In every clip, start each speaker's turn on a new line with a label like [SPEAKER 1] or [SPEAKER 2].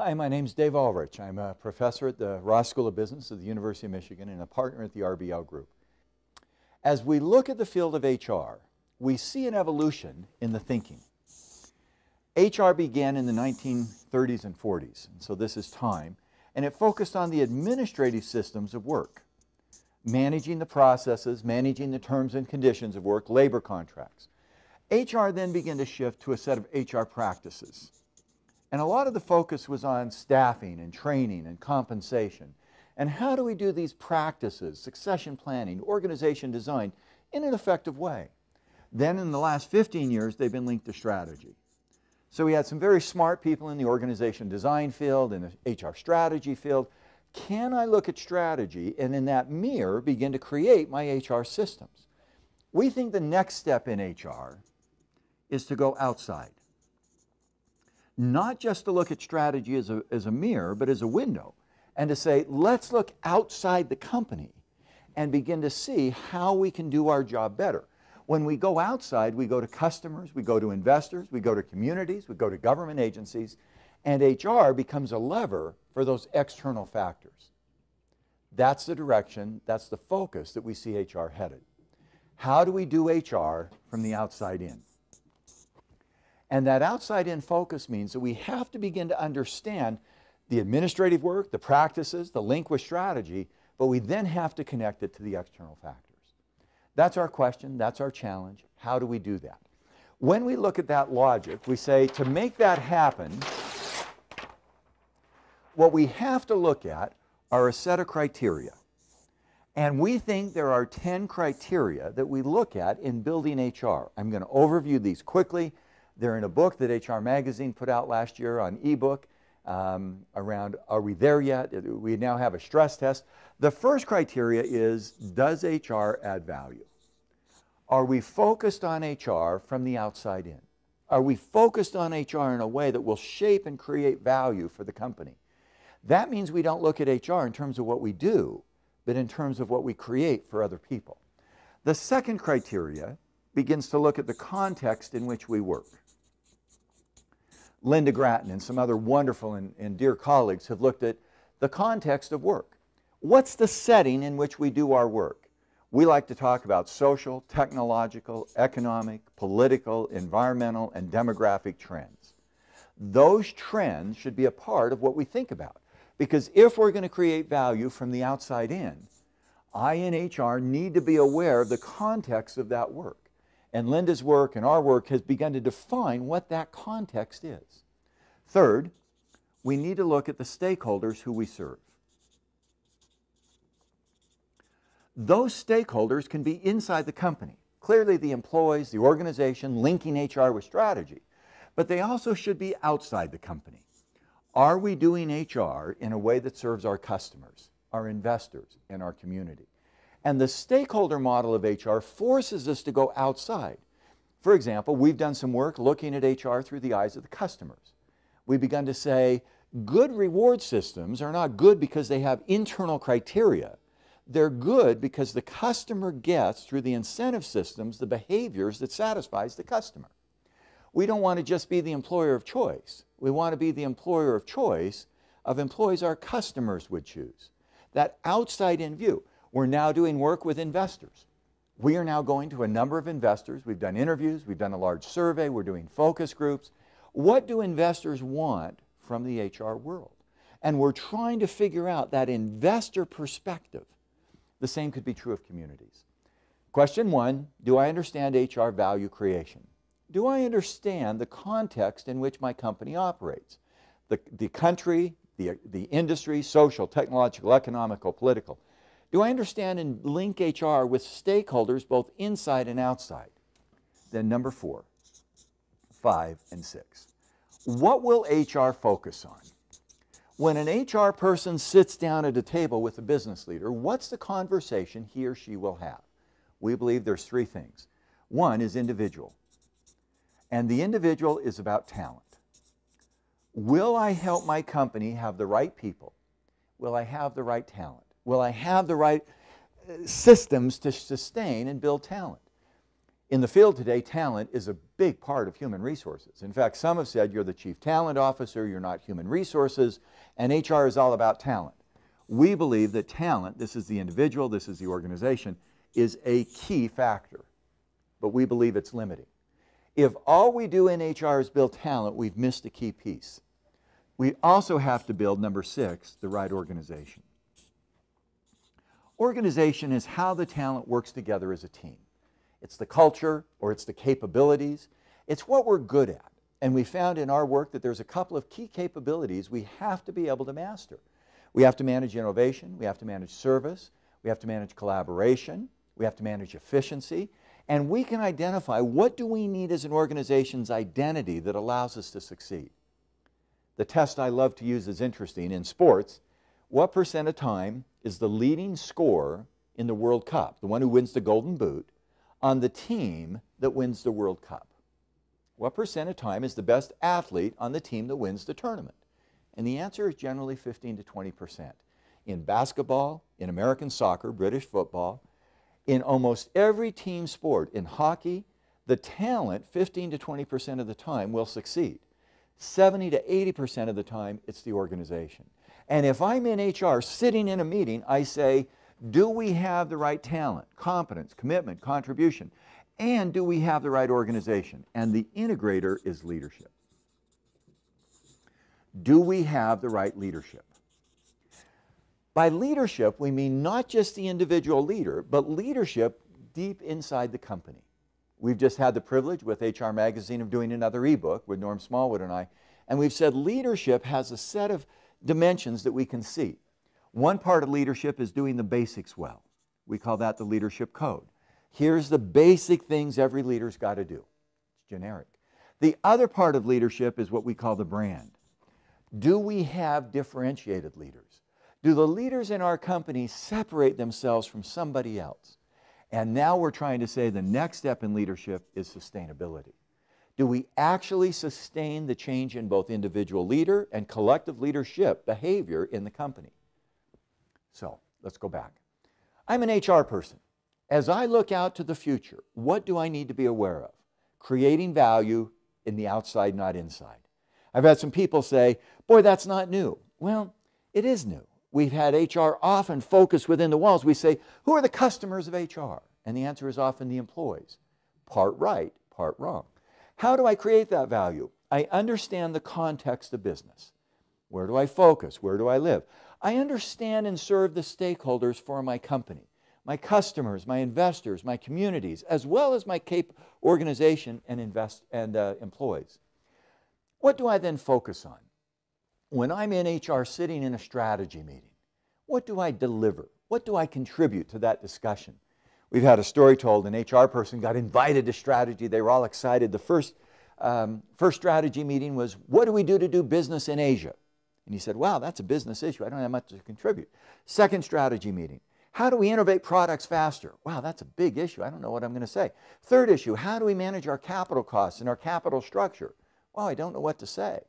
[SPEAKER 1] Hi, my name's Dave Ulrich. I'm a professor at the Ross School of Business at the University of Michigan and a partner at the RBL Group. As we look at the field of HR, we see an evolution in the thinking. HR began in the 1930s and 40s, and so this is time, and it focused on the administrative systems of work, managing the processes, managing the terms and conditions of work, labor contracts. HR then began to shift to a set of HR practices. And a lot of the focus was on staffing and training and compensation. And how do we do these practices, succession planning, organization design, in an effective way? Then in the last 15 years, they've been linked to strategy. So we had some very smart people in the organization design field, in the HR strategy field. Can I look at strategy and in that mirror begin to create my HR systems? We think the next step in HR is to go outside. Not just to look at strategy as a mirror, but as a window, and to say, let's look outside the company and begin to see how we can do our job better. When we go outside, we go to customers, we go to investors, we go to communities, we go to government agencies, and HR becomes a lever for those external factors. That's the direction, that's the focus that we see HR headed. How do we do HR from the outside in? And that outside-in focus means that we have to begin to understand the administrative work, the practices, the link with strategy, but we then have to connect it to the external factors. That's our question, that's our challenge. How do we do that? When we look at that logic, we say to make that happen, what we have to look at are a set of criteria. And we think there are 10 criteria that we look at in building HR. I'm going to overview these quickly. They're in a book that HR Magazine put out last year on ebook around, are we there yet? We now have a stress test. The first criteria is, does HR add value? Are we focused on HR from the outside in? Are we focused on HR in a way that will shape and create value for the company? That means we don't look at HR in terms of what we do, but in terms of what we create for other people. The second criteria begins to look at the context in which we work. Linda Grattan and some other wonderful and dear colleagues have looked at the context of work. What's the setting in which we do our work? We like to talk about social, technological, economic, political, environmental, and demographic trends. Those trends should be a part of what we think about. Because if we're going to create value from the outside in, I in HR need to be aware of the context of that work. And Linda's work and our work has begun to define what that context is. Third, we need to look at the stakeholders who we serve. Those stakeholders can be inside the company. Clearly the employees, the organization, linking HR with strategy. But they also should be outside the company. Are we doing HR in a way that serves our customers, our investors, and our community? And the stakeholder model of HR forces us to go outside. For example, we've done some work looking at HR through the eyes of the customers. We've begun to say, good reward systems are not good because they have internal criteria. They're good because the customer gets, through the incentive systems, the behaviors that satisfies the customer. We don't want to just be the employer of choice. We want to be the employer of choice of employees our customers would choose. That outside-in view. We're now doing work with investors. We are now going to a number of investors. We've done interviews, we've done a large survey, we're doing focus groups. What do investors want from the HR world? And we're trying to figure out that investor perspective. The same could be true of communities. Question one, do I understand HR value creation? Do I understand the context in which my company operates? The country, the industry, social, technological, economical, political. Do I understand and link HR with stakeholders both inside and outside? Then number 4, 5, and 6. What will HR focus on? When an HR person sits down at a table with a business leader, what's the conversation he or she will have? We believe there's 3 things. One is individual. And the individual is about talent. Will I help my company have the right people? Will I have the right talent? Will I have the right systems to sustain and build talent? In the field today, talent is a big part of human resources. In fact, some have said you're the chief talent officer, you're not human resources, and HR is all about talent. We believe that talent, this is the individual, this is the organization, is a key factor, but we believe it's limiting. If all we do in HR is build talent, we've missed a key piece. We also have to build, number 6, the right organization. Organization is how the talent works together as a team. It's the culture, or it's the capabilities. It's what we're good at. And we found in our work that there's a couple of key capabilities we have to be able to master. We have to manage innovation, we have to manage service, we have to manage collaboration, we have to manage efficiency, and we can identify what do we need as an organization's identity that allows us to succeed. The test I love to use is interesting. In sports, what % of time is the leading scorer in the World Cup, the one who wins the Golden Boot, on the team that wins the World Cup? What % of time is the best athlete on the team that wins the tournament? And the answer is generally 15 to 20%. In basketball, in American soccer, British football, in almost every team sport, in hockey, the talent 15 to 20% of the time will succeed. 70 to 80% of the time, it's the organization. And if I'm in HR sitting in a meeting, I say, do we have the right talent, competence, commitment, contribution, and do we have the right organization? And the integrator is leadership. Do we have the right leadership? By leadership, we mean not just the individual leader, but leadership deep inside the company. We've just had the privilege with HR Magazine of doing another ebook with Norm Smallwood and I, and we've said leadership has a set of dimensions that we can see. One part of leadership is doing the basics well. We call that the leadership code. Here's the basic things every leader's got to do. It's generic. The other part of leadership is what we call the brand. Do we have differentiated leaders? Do the leaders in our company separate themselves from somebody else? And now we're trying to say the next step in leadership is sustainability. Do we actually sustain the change in both individual leader and collective leadership behavior in the company? So let's go back. I'm an HR person. As I look out to the future, what do I need to be aware of? Creating value in the outside, not inside. I've had some people say, boy, that's not new. Well, it is new. We've had HR often focus within the walls. We say, who are the customers of HR? And the answer is often the employees. Part right, part wrong. How do I create that value? I understand the context of business. Where do I focus? Where do I live? I understand and serve the stakeholders for my company, my customers, my investors, my communities, as well as my organization and employees. What do I then focus on? When I'm in HR sitting in a strategy meeting, what do I deliver? What do I contribute to that discussion? We've had a story told, an HR person got invited to strategy. They were all excited. The first strategy meeting was, what do we do to do business in Asia? And he said, wow, that's a business issue. I don't have much to contribute. Second strategy meeting, how do we innovate products faster? Wow, that's a big issue. I don't know what I'm going to say. Third issue, how do we manage our capital costs and our capital structure? Well, I don't know what to say.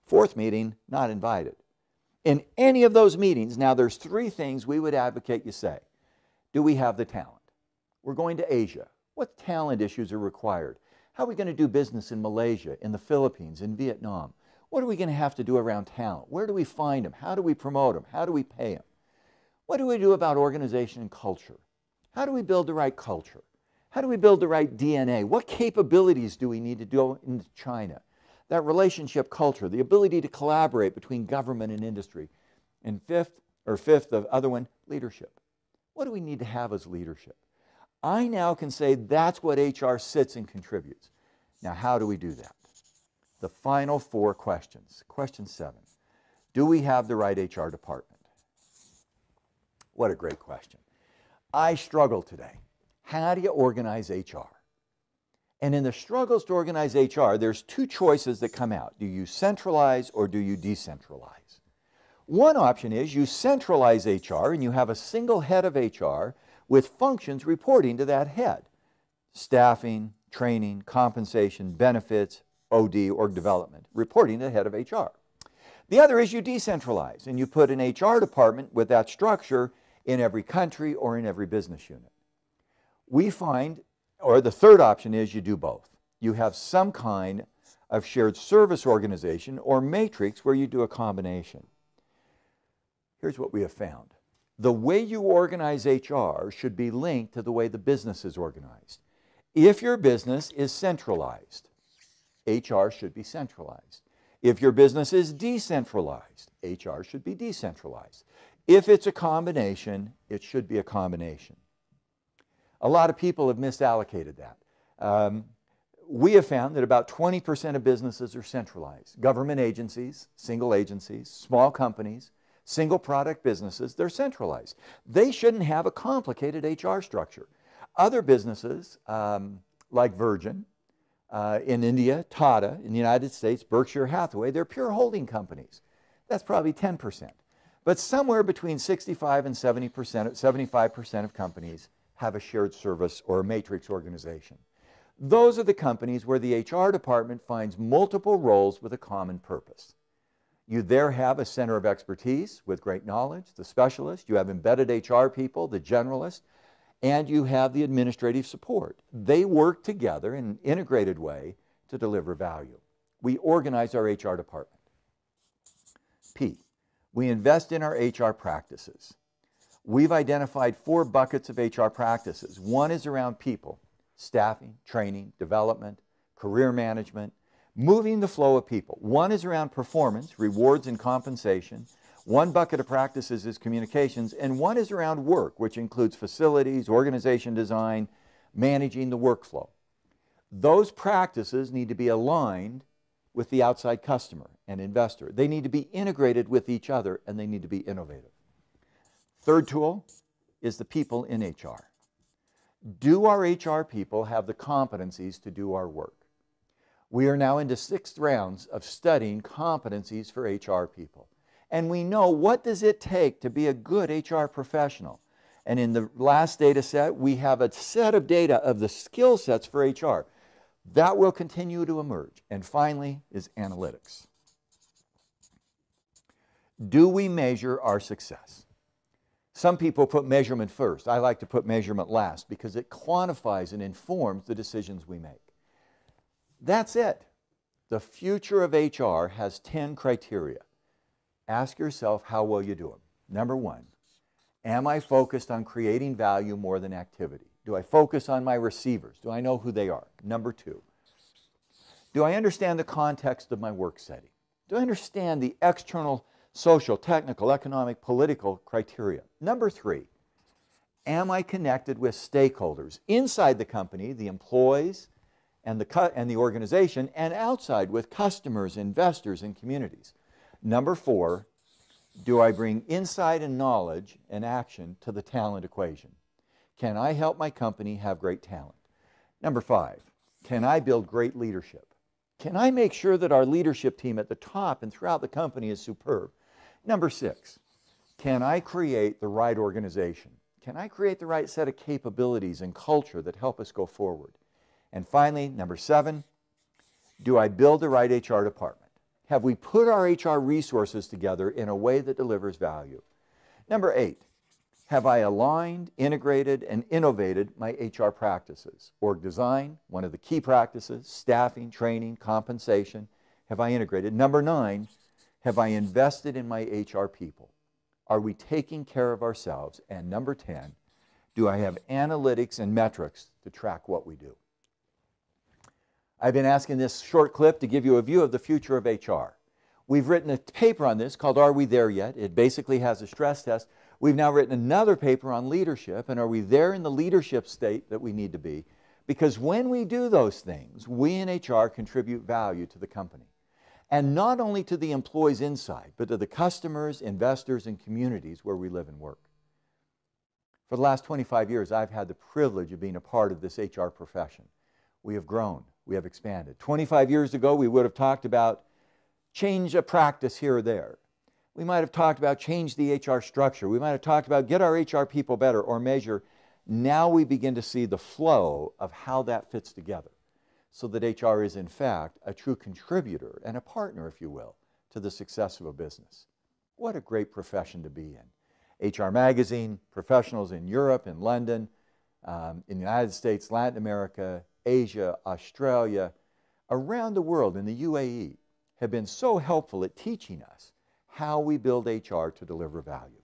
[SPEAKER 1] Fourth meeting, not invited. In any of those meetings, now there's 3 things we would advocate you say. Do we have the talent? We're going to Asia. What talent issues are required? How are we going to do business in Malaysia, in the Philippines, in Vietnam? What are we going to have to do around talent? Where do we find them? How do we promote them? How do we pay them? What do we do about organization and culture? How do we build the right culture? How do we build the right DNA? What capabilities do we need to do in China? That relationship culture, the ability to collaborate between government and industry. And fifth, the other one, leadership. What do we need to have as leadership? I now can say that's what HR sits and contributes. Now, how do we do that? The final 4 questions. Question 7, do we have the right HR department? What a great question. I struggle today. How do you organize HR? And in the struggles to organize HR, there's 2 choices that come out. Do you centralize or do you decentralize? One option is you centralize HR and you have a single head of HR with functions reporting to that head. Staffing, training, compensation, benefits, OD, org development, reporting to the head of HR. The other is you decentralize and you put an HR department with that structure in every country or in every business unit. We find Or the third option is you do both. You have some kind of shared service organization or matrix where you do a combination. Here's what we have found. The way you organize HR should be linked to the way the business is organized. If your business is centralized, HR should be centralized. If your business is decentralized, HR should be decentralized. If it's a combination, it should be a combination. A lot of people have misallocated that. We have found that about 20% of businesses are centralized. Government agencies, single agencies, small companies, single product businesses, they're centralized. They shouldn't have a complicated HR structure. Other businesses, like Virgin, in India, Tata, in the United States, Berkshire Hathaway, they're pure holding companies. That's probably 10%. But somewhere between 65 and 75% of companies have a shared service or a matrix organization. Those are the companies where the HR department finds multiple roles with a common purpose. You there have a center of expertise with great knowledge, the specialist. You have embedded HR people, the generalist, and you have the administrative support. They work together in an integrated way to deliver value. We organize our HR department. P, we invest in our HR practices. We've identified 4 buckets of HR practices. One is around people, staffing, training, development, career management, moving the flow of people. One is around performance, rewards and compensation. One bucket of practices is communications, and one is around work, which includes facilities, organization design, managing the workflow. Those practices need to be aligned with the outside customer and investor. They need to be integrated with each other, and they need to be innovative. Third tool is the people in HR. Do our HR people have the competencies to do our work? We are now into 6 rounds of studying competencies for HR people. And we know what does it take to be a good HR professional. And in the last data set, we have a set of data of the skill sets for HR. That will continue to emerge. And finally is analytics. Do we measure our success? Some people put measurement first. I like to put measurement last because it quantifies and informs the decisions we make. That's it. The future of HR has 10 criteria. Ask yourself how well you do them. Number 1, am I focused on creating value more than activity? Do I focus on my receivers? Do I know who they are? Number 2, do I understand the context of my work setting? Do I understand the external social, technical, economic, political criteria? Number 3, am I connected with stakeholders inside the company, the employees, and the organization, and outside with customers, investors, and communities? Number 4, do I bring insight and knowledge and action to the talent equation? Can I help my company have great talent? Number 5, can I build great leadership? Can I make sure that our leadership team at the top and throughout the company is superb? Number 6, can I create the right organization? Can I create the right set of capabilities and culture that help us go forward? And finally, number 7, do I build the right HR department? Have we put our HR resources together in a way that delivers value? Number 8, have I aligned, integrated, and innovated my HR practices? Org design, one of the key practices, staffing, training, compensation, have I integrated? Number 9, have I invested in my HR people? Are we taking care of ourselves? And number 10, do I have analytics and metrics to track what we do? I've been asking this short clip to give you a view of the future of HR. We've written a paper on this called Are We There Yet? It basically has a stress test. We've now written another paper on leadership, and are we there in the leadership state that we need to be? Because when we do those things, we in HR contribute value to the company. And not only to the employees inside, but to the customers, investors, and communities where we live and work. For the last 25 years, I've had the privilege of being a part of this HR profession. We have grown. We have expanded. 25 years ago, we would have talked about change a practice here or there. We might have talked about change the HR structure. We might have talked about get our HR people better or measure. Now we begin to see the flow of how that fits together so that HR is in fact a true contributor and a partner, if you will, to the success of a business. What a great profession to be in. HR Magazine, professionals in Europe and London, in the United States, Latin America, Asia, Australia, around the world, in the UAE, have been so helpful at teaching us how we build HR to deliver value.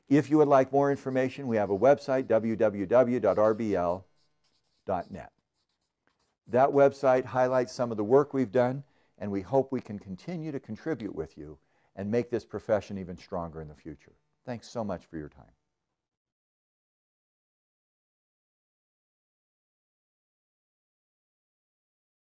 [SPEAKER 1] If you would like more information, we have a website, www.rbl.net. That website highlights some of the work we've done, and we hope we can continue to contribute with you and make this profession even stronger in the future. Thanks so much for your time.